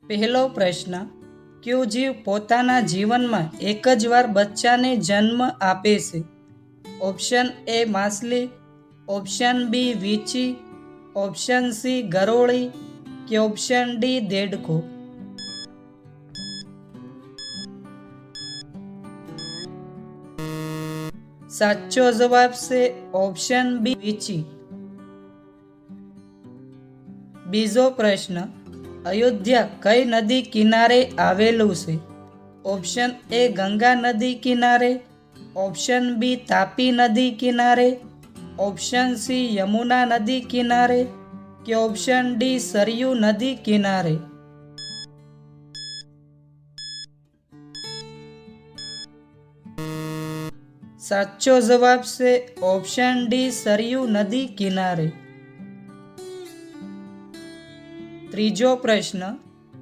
પહેલો પ્રશ્ન, કયો જીવ પોતાના જીવનમાં એક જ વાર બચ્ચાને જન્મ આપે છે? ઓપ્શન એ માછલી, ઓપ્શન બી વીંછી, ઓપ્શન સી ગરોળી કે ઓપ્શન ડી દેડકો? સાચો જવાબ છે ઓપ્શન બી વીંછી. બીજો પ્રશ્ન, અયોધ્યા કઈ નદી કિનારે આવેલું છે? ઓપ્શન એ ગંગા નદી કિનારે, ઓપ્શન બી તાપી નદી કિનારે, ઓપ્શન સી યમુના નદી કિનારે કે ઓપ્શન ડી સરયુ નદી કિનારે? સાચો જવાબ છે ઓપ્શન ડી સરયુ નદી કિનારે. ત્રીજો પ્રશ્ન,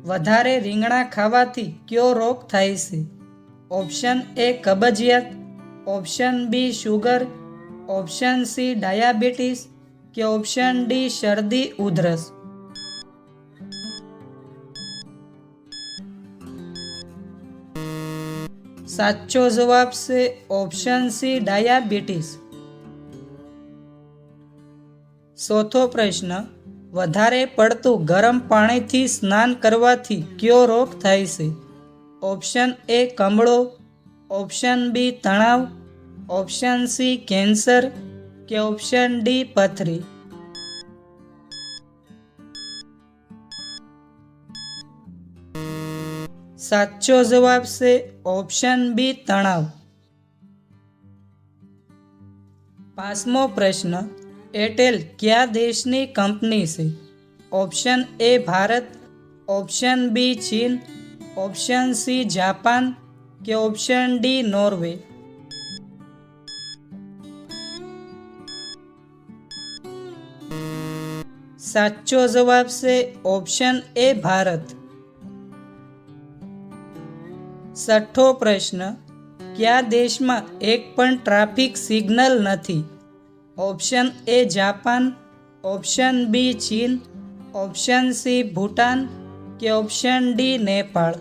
વધારે રીંગણા ખાવાથી કયો રોગ થાય છે? ઓપ્શન એ કબજિયાત, option B sugar, option C diabetes કે ઓપ્શન ડી શરદી ઉધરસ? સાચો જવાબ છે ઓપ્શન સી ડાયાબિટીસ. ચોથો પ્રશ્ન, વધારે પડતું ગરમ પાણીથી સ્નાન કરવાથી કયો રોગ થાય છે? ઓપ્શન એ કમળો, ઓપ્શન બી તણાવ, ઓપ્શન સી કેન્સર કે ઓપ્શન ડી પથરી? સાચો જવાબ છે ઓપ્શન બી તણાવ. પાંચમો પ્રશ્ન, એરટેલ કયા દેશની કંપની છે? Option A Bharat, option B ચીન, ઓપ્શન સી જાપાન કે ઓપ્શન ડી નોર્વે? સાચો જવાબ છે ઓપ્શન એ ભારત. છઠ્ઠો પ્રશ્ન, કયા દેશમાં એક પણ ટ્રાફિક સિગ્નલ નથી? Option A Japan, option B ચીન, ઓપ્શન સી ભૂટાન કે ઓપ્શન ડી નેપાળ?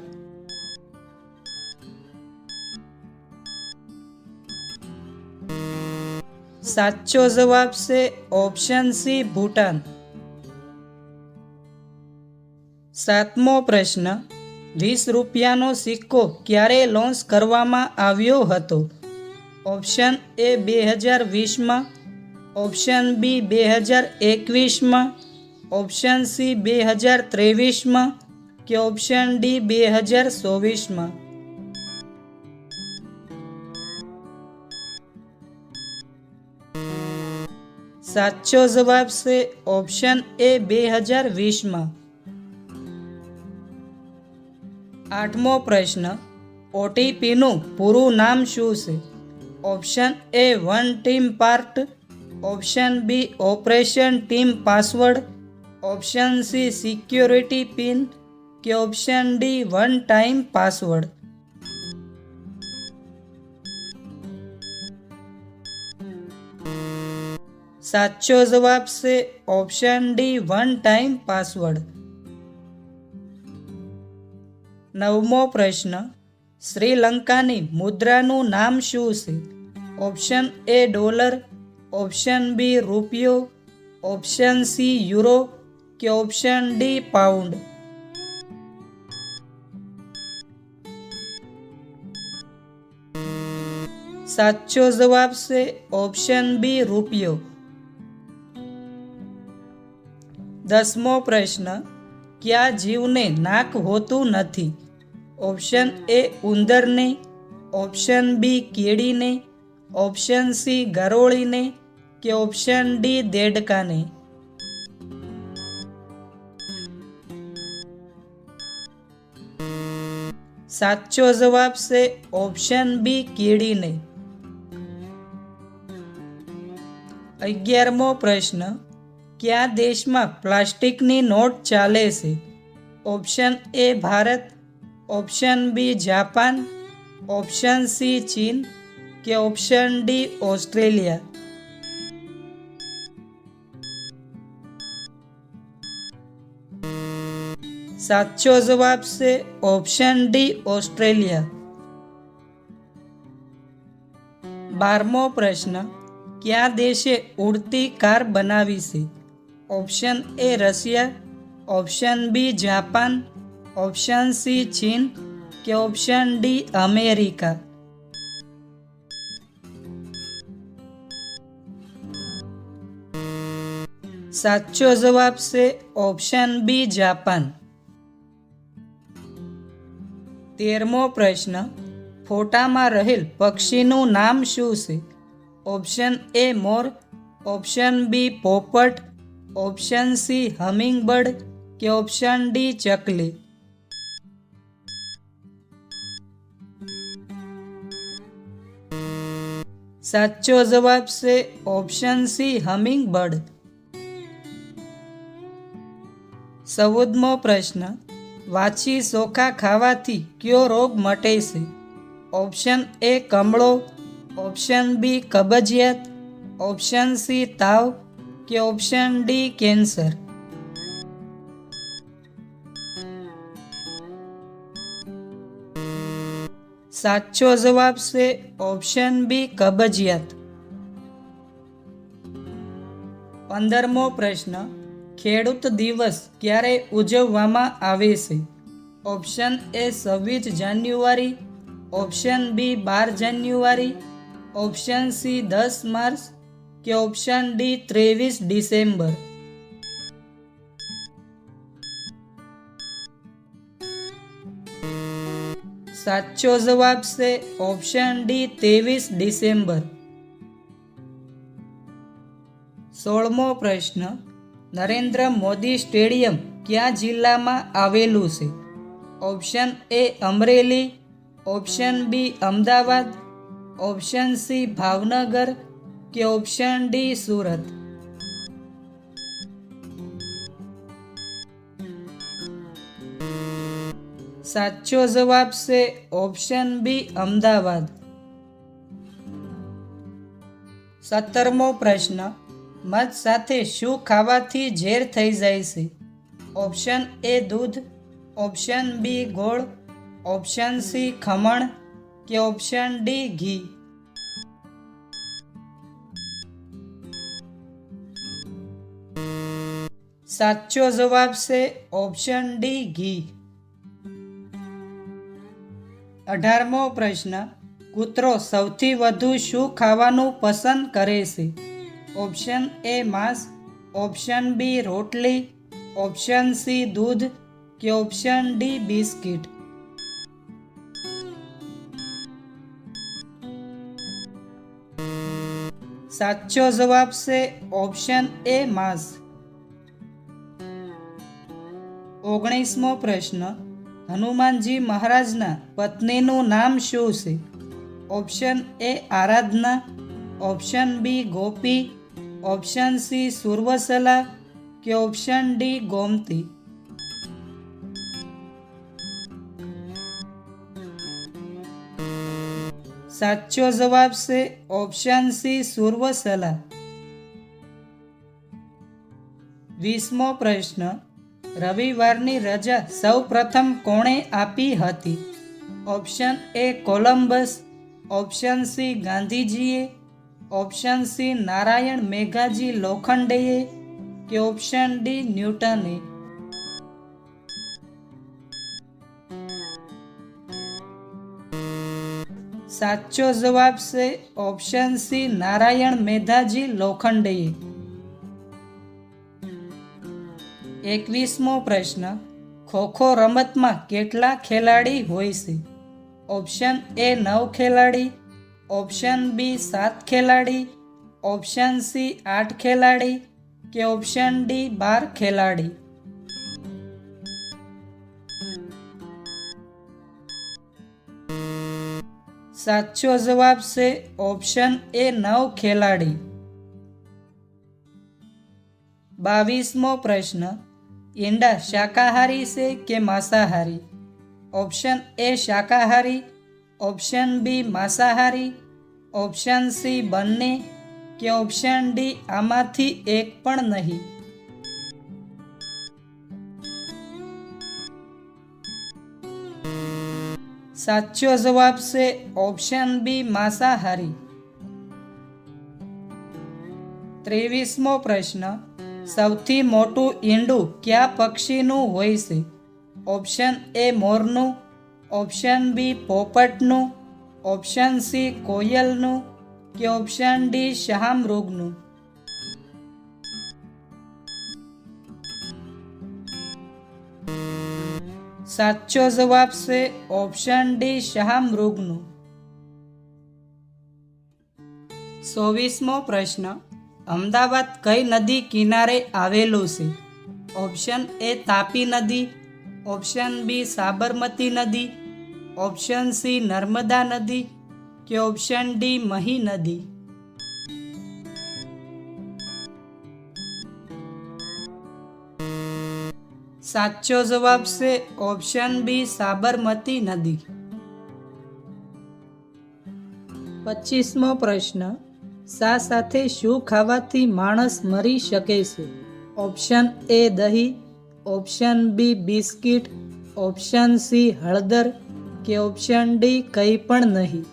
સાચો જવાબ છે ઓપ્શન સી ભૂટાન. સાતમો પ્રશ્ન, 20 રૂપિયાનો સિક્કો ક્યારે લોન્ચ કરવામાં આવ્યો હતો? ઓપ્શન એ 2020માં, ઓપ્શન બી 2021માં, ઓપ્શન સી 2023માં કે ઓપ્શન ડી 2024માં? સાચો જવાબ છે ઓપ્શન એ 2020માં. આઠમો પ્રશ્ન, ઓટીપીનું પૂરું નામ શું છે? Option A one team part, option B operation team password, option C security pin કે option D one time password? સાચો જવાબ છે option D one time password. નવમો પ્રશ્ન, શ્રીલંકાની મુદ્રાનું નામ શું છે? Option A dollar, option B રૂપિયો, ઓપ્શન સી યુરો કે ઓપ્શન ડી પાઉન્ડ? સાચો જવાબ છે ઓપ્શન બી રૂપિયો. દસમો પ્રશ્ન, કયા જીવને નાક હોતું નથી? ઓપ્શન એ ઉંદરને, ઓપ્શન બી કીડીને, ઓપ્શન સી ગરોળીને કે ઓપ્શન ડી દેડકાને? સાચો જવાબ છે ઓપ્શન બી કીડીને. 11મો પ્રશ્ન, કયા દેશમાં પ્લાસ્ટિકની નોટ ચાલે છે? Option A Bharat, option B Japan, option C ચીન કે ઓપ્શન ડી ઓસ્ટ્રેલિયા? સાચો જવાબ છે ઓપ્શન ડી ઓસ્ટ્રેલિયા. 12મો પ્રશ્ન, કયા દેશે ઉડતી કાર બનાવી છે? Option A Russia, option B Japan, option C ચીન કે ઓપ્શન ડી અમેરિકા. સાચો જવાબ છે ઓપ્શન બી જાપાન. 13મો પ્રશ્ન, ફોટામાં રહેલ પક્ષીનું નામ શું છે? ઓપ્શન એ મોર, ઓપ્શન બી પોપટ, ઓપ્શન સી હમિંગબર્ડ કે ઓપ્શન ડી ચકલી. સાચો જવાબ છે ઓપ્શન સી હમિંગબર્ડ. 14મો પ્રશ્ન, વાછી ચોખા ખાવાથી કયો રોગ મટે છે? ઓપ્શન એ કમળો, ઓપ્શન બી કબજિયાત, ઓપ્શન સી તાવ કે ઓપ્શન ડી કેન્સર. સાચો જવાબ છે ઓપ્શન બી કબજિયાત. 15મો પ્રશ્ન, ખેડૂત દિવસ ક્યારે ઉજવવામાં આવે છે? ઓપ્શન એ 26 જાન્યુઆરી, ઓપ્શન બી 12 જાન્યુઆરી, ઓપ્શન સી 10 માર્ચ કે ઓપ્શન ડી 23 ડિસેમ્બર. સાચો જવાબ છે ઓપ્શન ડી 23 ડિસેમ્બર. 16મો પ્રશ્ન, નરેન્દ્ર મોદી સ્ટેડિયમ કયા જિલ્લામાં આવેલું છે? Option A Amreli, option B Ahmedabad, option C Bhavnagar કે ઓપ્શન ડી સુરત. સાચો જવાબ છે ઓપ્શન બી અમદાવાદ. 17મો પ્રશ્ન, મધ સાથે શું ખાવાથી ઝેર થઈ જાય છે? ઓપ્શન એ દૂધ, ઓપ્શન બી ગોળ, ઓપ્શન સી ખમણ કે ઓપ્શન ડી ઘી. સાચો જવાબ છે ઓપ્શન ડી ઘી. 18મો પ્રશ્ન, કૂતરો સૌથી વધુ શું ખાવાનું પસંદ કરે છે? ઓપ્શન એ માંસ, ઓપ્શન બી રોટલી, ઓપ્શન સી દૂધ કે ઓપ્શન ડી બિસ્કિટ. સાચો જવાબ છે ઓપ્શન એ માંસ. 19મો પ્રશ્ન, હનુમાનજી મહારાજના પત્નીનું નામ શું છે? Option A Aradhana, option B Gopi, option C સુર્વસલા કે ઓપ્શન ડી ગોમતી. સાચો જવાબ છે ઓપ્શન સી સુર્વસલા. 20મો પ્રશ્ન, રવિવારની રજા સૌ પ્રથમ કોણે આપી હતી? Option A Columbus, option C ગાંધીજીએ, ઓપ્શન સી નારાયણ મેઘાજી લોખંડેએ કે ઓપ્શન ડી ન્યૂટને. સાચો જવાબ છે ઓપ્શન સી નારાયણ મેઘાજી લોખંડેએ. 21મો પ્રશ્ન, ખોખો રમતમાં કેટલા ખેલાડી હોય છે? ઓપ્શન એ 9 ખેલાડી, ઓપ્શન બી 7 ખેલાડી, ઓપ્શન સી 8 ખેલાડી કે ઓપ્શન ડી 12 ખેલાડી. સાચો જવાબ છે ઓપ્શન એ 9 ખેલાડી. 22મો પ્રશ્ન, ઈંડા શાકાહારી છે કે માંસાહારી? ઓપ્શન એ શાકાહારી, ઓપ્શન બી માંસાહારી, ઓપ્શન સી બંને કે ઓપ્શન ડી આમાંથી એક પણ નહીં. સાચો જવાબ છે ઓપ્શન બી માંસાહારી. 23મો પ્રશ્ન, સૌથી મોટું ઈંડું કયા પક્ષીનું હોય છે? ઓપ્શન એ મોરનું, ઓપ્શન બી પોપટનું, ઓપ્શન સી કોયલનું કે ઓપ્શન ડી શાહમૃગનું? સાચો જવાબ છે ઓપ્શન ડી શાહમૃગનું. 24મો પ્રશ્ન, અમદાવાદ કઈ નદી કિનારે આવેલું છે? ઓપ્શન એ તાપી નદી, ઓપ્શન બી સાબરમતી નદી, ઓપ્શન સી નર્મદા નદી કે ઓપ્શન ડી મહી નદી? સાચો જવાબ છે ઓપ્શન બી સાબરમતી નદી. 25મો પ્રશ્ન, શા સાથે શું ખાવાથી માણસ મરી શકે છે? ઓપ્શન એ દહીં, option B biscuit, option C હળદર કે ઓપ્શન ડી કંઈ પણ નહીં?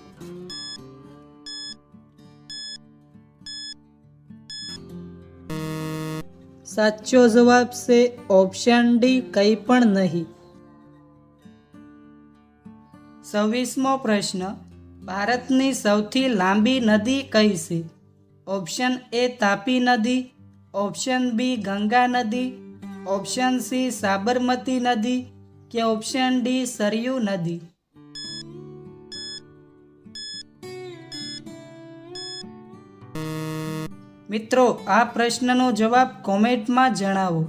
સાચો જવાબ છે ઓપ્શન ડી કંઈ પણ નહીં. 26મો પ્રશ્ન, ભારતની સૌથી લાંબી નદી કઈ છે? ઓપ્શન એ તાપી નદી, ઓપ્શન બી ગંગા નદી, ઓપ્શન સી સાબરમતી નદી કે ઓપ્શન ડી સરયુ નદી? મિત્રો, આ પ્રશ્નનો જવાબ કોમેન્ટમાં જણાવો.